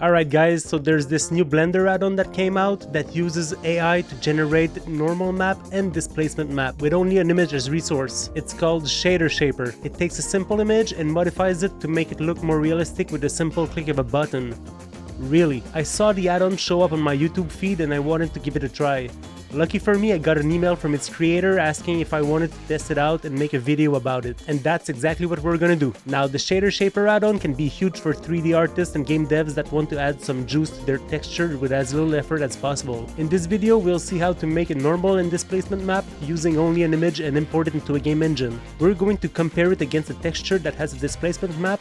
Alright guys, so there's this new Blender add-on that came out that uses AI to generate normal map and displacement map with only an image as resource. It's called Shader Shaper. It takes a simple image and modifies it to make it look more realistic with a simple click of a button. Really, I saw the add-on show up on my YouTube feed and I wanted to give it a try. Lucky for me, I got an email from its creator asking if I wanted to test it out and make a video about it. And that's exactly what we're gonna do. Now, the Shader Shaper add-on can be huge for 3D artists and game devs that want to add some juice to their texture with as little effort as possible. In this video, we'll see how to make a normal and displacement map using only an image and import it into a game engine. We're going to compare it against a texture that has a displacement map,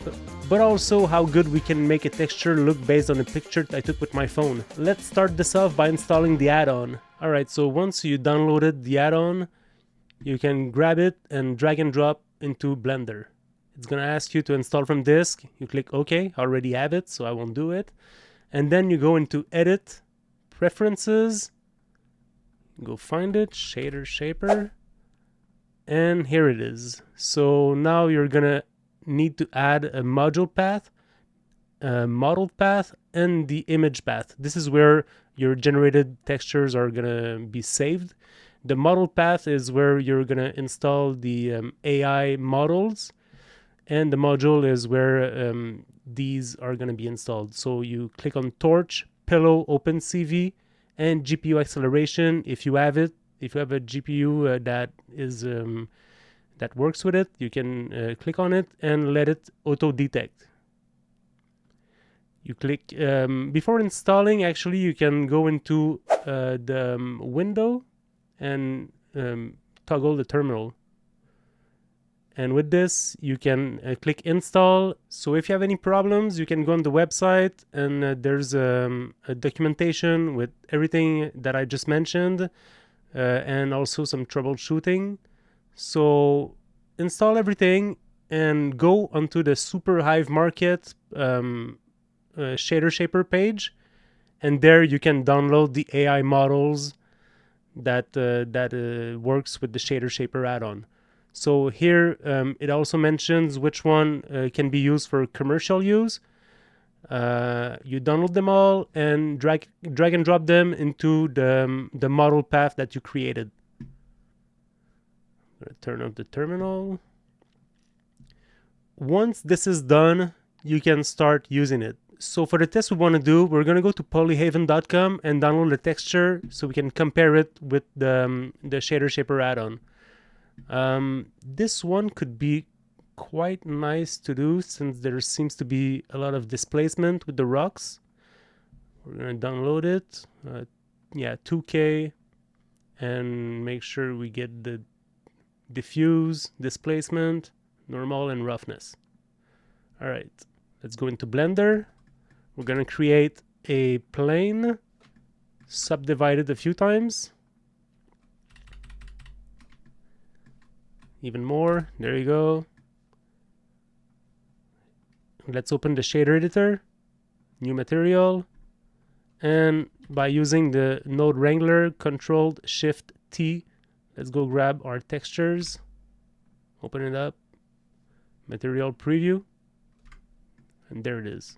but also how good we can make a texture look based on a picture I took with my phone. Let's start this off by installing the add-on. Alright, so once you downloaded the add-on, you can grab it and drag and drop into Blender. It's gonna ask you to install from disk. You click OK, I already have it, so I won't do it. And then you go into Edit, Preferences, go find it, Shader Shaper, and here it is. So now you're gonna need to add a module path, a model path, and the image path. This is where your generated textures are gonna be saved. The model path is where you're gonna install the AI models, and the module is where these are gonna be installed. So you click on Torch, Pillow, OpenCV, and GPU acceleration if you have it. If you have a GPU that works with it, you can click on it and let it auto detect. You click, before installing, actually, you can go into the window and toggle the terminal. And with this, you can click install. So if you have any problems, you can go on the website and there's a documentation with everything that I just mentioned and also some troubleshooting. So install everything and go onto the Super Hive Market Shader Shaper page, and there you can download the AI models that works with the Shader Shaper add-on. So here it also mentions which one can be used for commercial use. You download them all and drag and drop them into the model path that you created. I'm gonna turn off the terminal. Once this is done, you can start using it. So for the test we want to do, we're going to go to polyhaven.com and download the texture so we can compare it with the Shader Shaper add-on. This one could be quite nice to do since there seems to be a lot of displacement with the rocks. We're going to download it. Yeah, 2K, and make sure we get the diffuse, displacement, normal, and roughness. All right, let's go into Blender. We're going to create a plane, subdivide it a few times. Even more. There you go. Let's open the shader editor, new material, and by using the node wrangler, Control Shift T, let's go grab our textures, open it up, material preview, and there it is.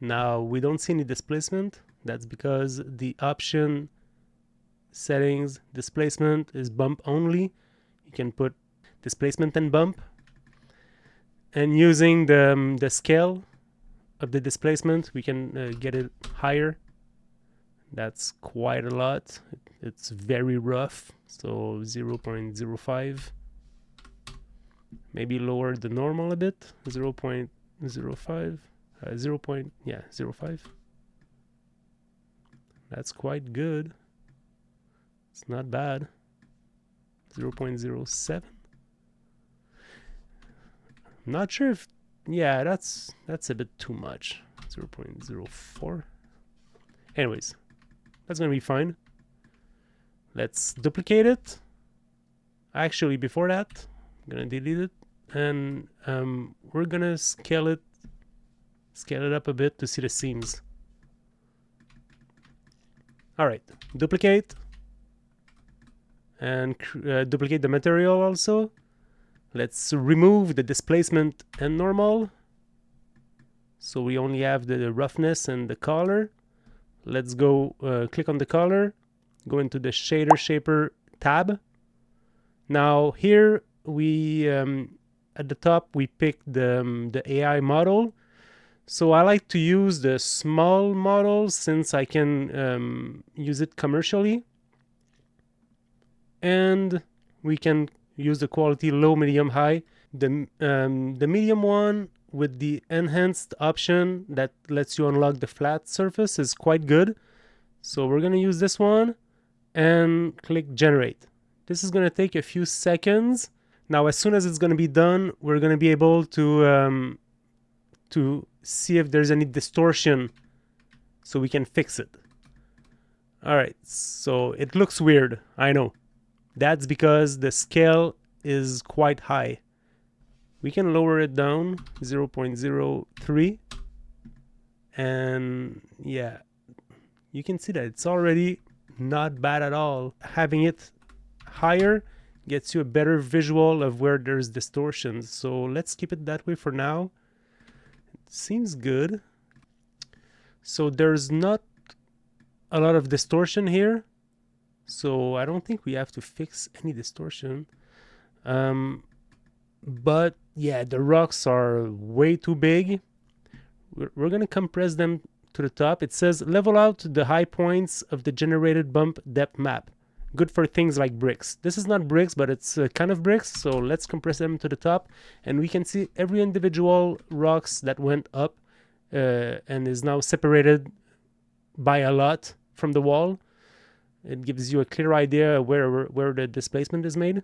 Now we don't see any displacement. That's because the option settings displacement is bump only. You can put displacement and bump, and using the scale of the displacement we can get it higher. That's quite a lot. It's very rough, so 0.05. Maybe lower the normal a bit, 0.05. 0.05. That's quite good. It's not bad. 0.07. Not sure if, yeah, that's a bit too much. 0.04. Anyways, that's gonna be fine. Let's duplicate it. Actually, before that, I'm gonna delete it, and we're gonna scale it up a bit to see the seams. All right, duplicate, and duplicate the material also. Let's remove the displacement and normal. So we only have the roughness and the color. Let's go click on the color, go into the Shader Shaper tab. Now here we at the top we pick the AI model. So I like to use the small model since I can use it commercially, and we can use the quality low, medium, high. The medium one with the enhanced option that lets you unlock the flat surface is quite good. So we're gonna use this one and click generate. This is gonna take a few seconds. Now as soon as it's gonna be done, we're gonna be able to see if there's any distortion so we can fix it. All right, so it looks weird, I know. That's because the scale is quite high. We can lower it down 0.03, and yeah, you can see that it's already not bad at all. Having it higher gets you a better visual of where there's distortions. So let's keep it that way for now. It seems good. So there's not a lot of distortion here, so I don't think we have to fix any distortion. But yeah, the rocks are way too big. We're gonna compress them to the top. It says level out the high points of the generated bump depth map. Good for things like bricks. This is not bricks, but it's kind of bricks, so let's compress them to the top, and we can see every individual rocks that went up and is now separated by a lot from the wall. It gives you a clear idea where the displacement is made.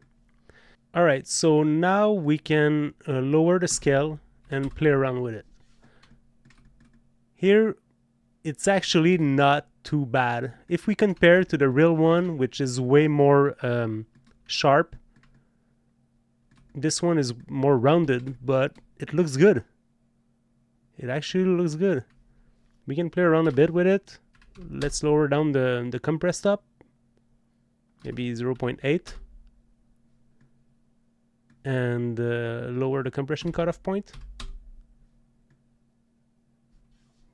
All right, so now we can lower the scale and play around with it. Here, it's actually not too bad. If we compare to the real one, which is way more sharp, this one is more rounded, but it looks good. It actually looks good. We can play around a bit with it. Let's lower down the compress up, maybe 0.8. And lower the compression cutoff point.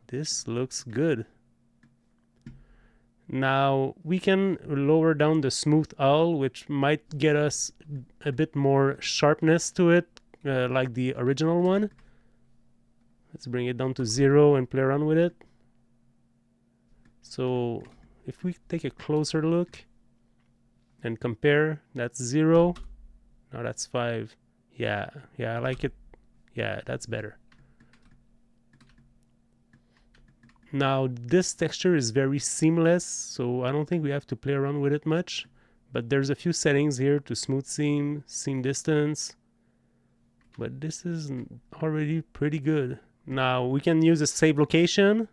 This looks good. Now we can lower down the smooth hull, which might get us a bit more sharpness to it, like the original one. Let's bring it down to 0 and play around with it. So if we take a closer look and compare, that's 0. Now that's 5. Yeah, I like it. Yeah, that's better. Now this texture is very seamless, so I don't think we have to play around with it much. But there's a few settings here to smooth seam, seam distance. But this is already pretty good. Now we can use a save location.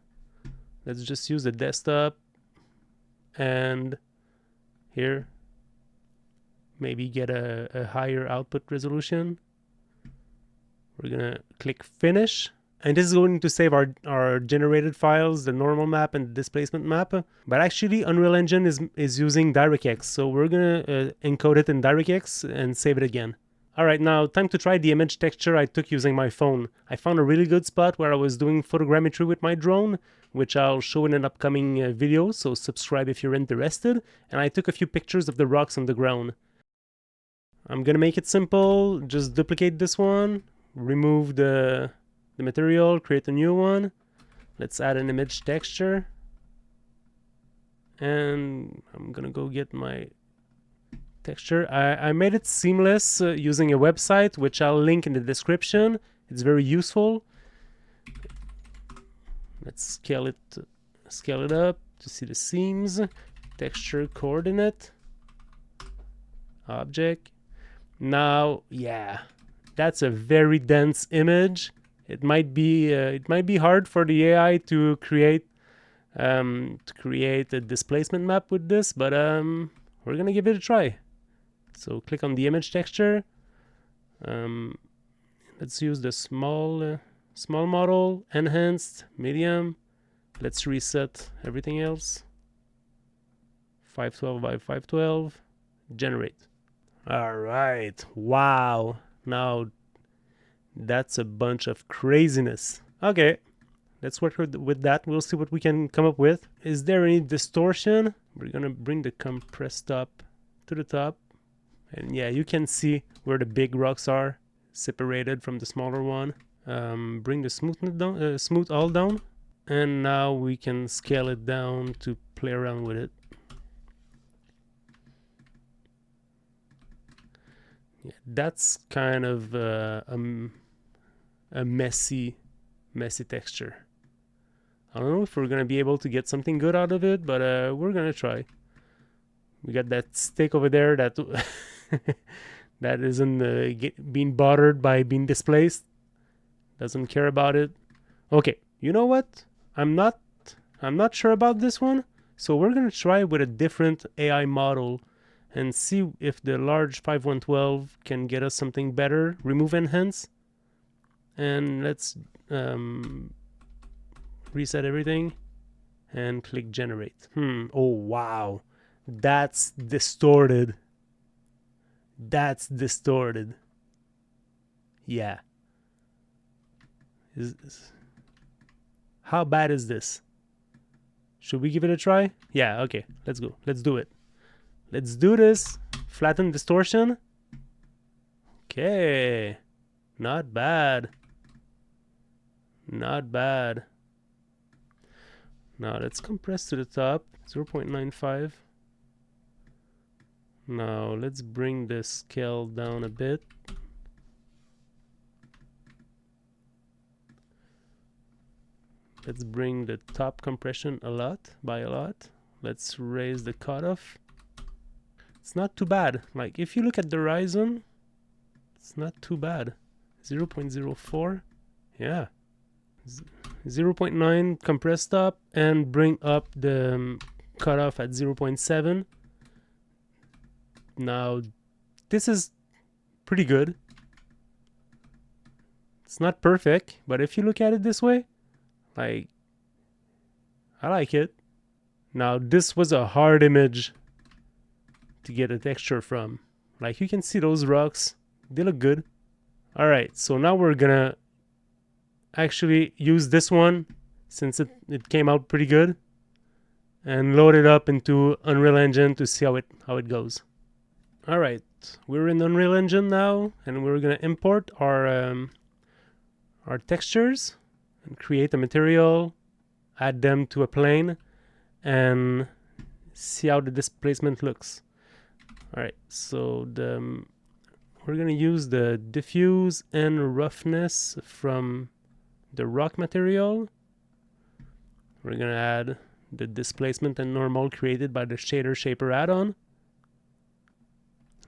Let's just use the desktop, and here maybe get a higher output resolution. We're gonna click finish, and this is going to save our generated files, the normal map and the displacement map. But actually Unreal Engine is using DirectX, so we're gonna encode it in DirectX and save it again. Alright, now time to try the image texture I took using my phone. I found a really good spot where I was doing photogrammetry with my drone, which I'll show in an upcoming video, so subscribe if you're interested. And I took a few pictures of the rocks on the ground. I'm gonna make it simple. Just duplicate this one, remove the material, create a new one. Let's add an image texture, and I'm gonna go get my texture. I made it seamless using a website, which I'll link in the description. It's very useful. Let's scale it up to see the seams. Texture coordinate, object. Now, yeah, that's a very dense image. It might be hard for the AI to create a displacement map with this, but we're gonna give it a try. So click on the image texture. Let's use the small model, enhanced, medium. Let's reset everything else. 512 by 512. Generate. All right. Wow. Now that's a bunch of craziness. Okay. let's work with that. We'll see what we can come up with. Is there any distortion? We're gonna bring the compressed up to the top, and yeah, you can see where the big rocks are separated from the smaller one. Bring the smoothness down, smooth all down, and now we can scale it down to play around with it. Yeah, that's kind of a messy texture. I don't know if we're gonna be able to get something good out of it, but we're gonna try. We got that stick over there that that isn't being bothered by being displaced. Doesn't care about it. Okay, you know what? I'm not sure about this one, so we're gonna try with a different AI model and see if the large 5112 can get us something better. Remove enhance, and let's reset everything and click generate. Oh wow, that's distorted. That's distorted. Yeah. How bad is this? Should we give it a try? Yeah, okay, let's go. Let's do it. Let's do this. Flatten distortion. Okay. Not bad. Not bad. Now let's compress to the top. 0.95. Now let's bring the scale down a bit. Let's bring the top compression by a lot. Let's raise the cutoff. It's not too bad. Like if you look at the horizon, it's not too bad. 0.04. Yeah. 0.9 compressed up and bring up the cutoff at 0.7. Now this is pretty good. It's not perfect, but if you look at it this way, like, I like it. Now this was a hard image to get a texture from. Like you can see those rocks, they look good. All right, so now we're gonna actually use this one since it came out pretty good and load it up into Unreal Engine to see how it goes. All right, we're in Unreal Engine now, and we're gonna import our textures and create a material, add them to a plane, and see how the displacement looks. All right, so we're gonna use the diffuse and roughness from the rock material. We're gonna add the displacement and normal created by the Shader Shaper Addon.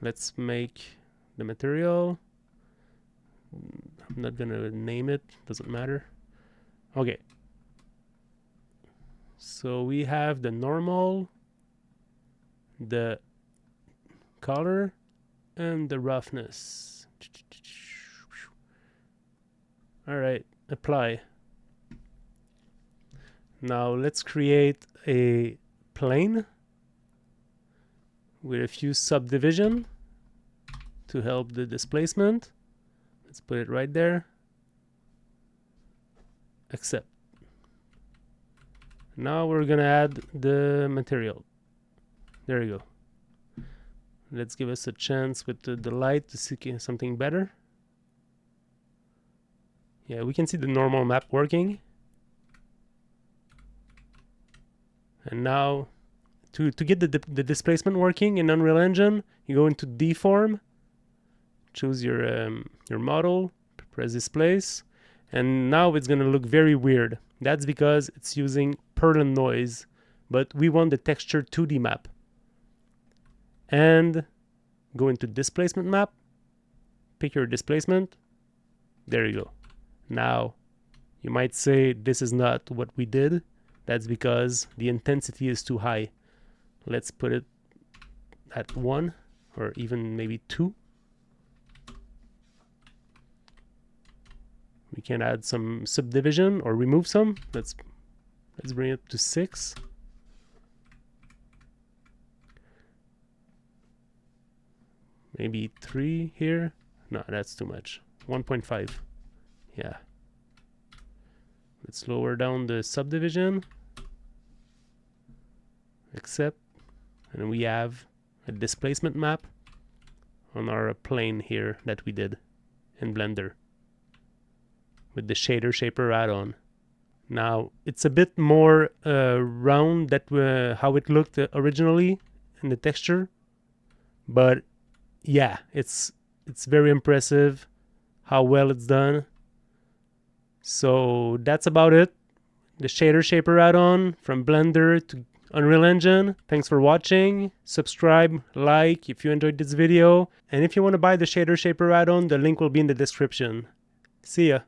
Let's make the material. I'm not gonna name it, doesn't matter. Okay. So we have the normal, the color, and the roughness. All right, apply. Now let's create a plane with a few subdivision to help the displacement. Let's put it right there. Accept. Now we're gonna add the material. There you go. Let's give us a chance with the light to see something better. Yeah, we can see the normal map working. And now to get the displacement working in Unreal Engine, you go into Deform, choose your model, press Displace, and now it's gonna look very weird. That's because it's using Perlin noise, but we want the texture 2D map. And go into Displacement map, pick your displacement. There you go. Now, you might say this is not what we did. That's because the intensity is too high. Let's put it at 1 or even maybe 2. We can add some subdivision or remove some. Let's bring it to 6. Maybe 3 here. No, that's too much. 1.5. Yeah. Let's lower down the subdivision. Accept. And we have a displacement map on our plane here that we did in Blender with the Shader Shaper Addon. Now it's a bit more round than how it looked originally in the texture, but yeah, it's very impressive how well it's done. So that's about it. The Shader Shaper Addon from Blender to Unreal Engine. Thanks for watching. Subscribe, like if you enjoyed this video, and if you want to buy the Shader Shaper Addon, the link will be in the description. See ya.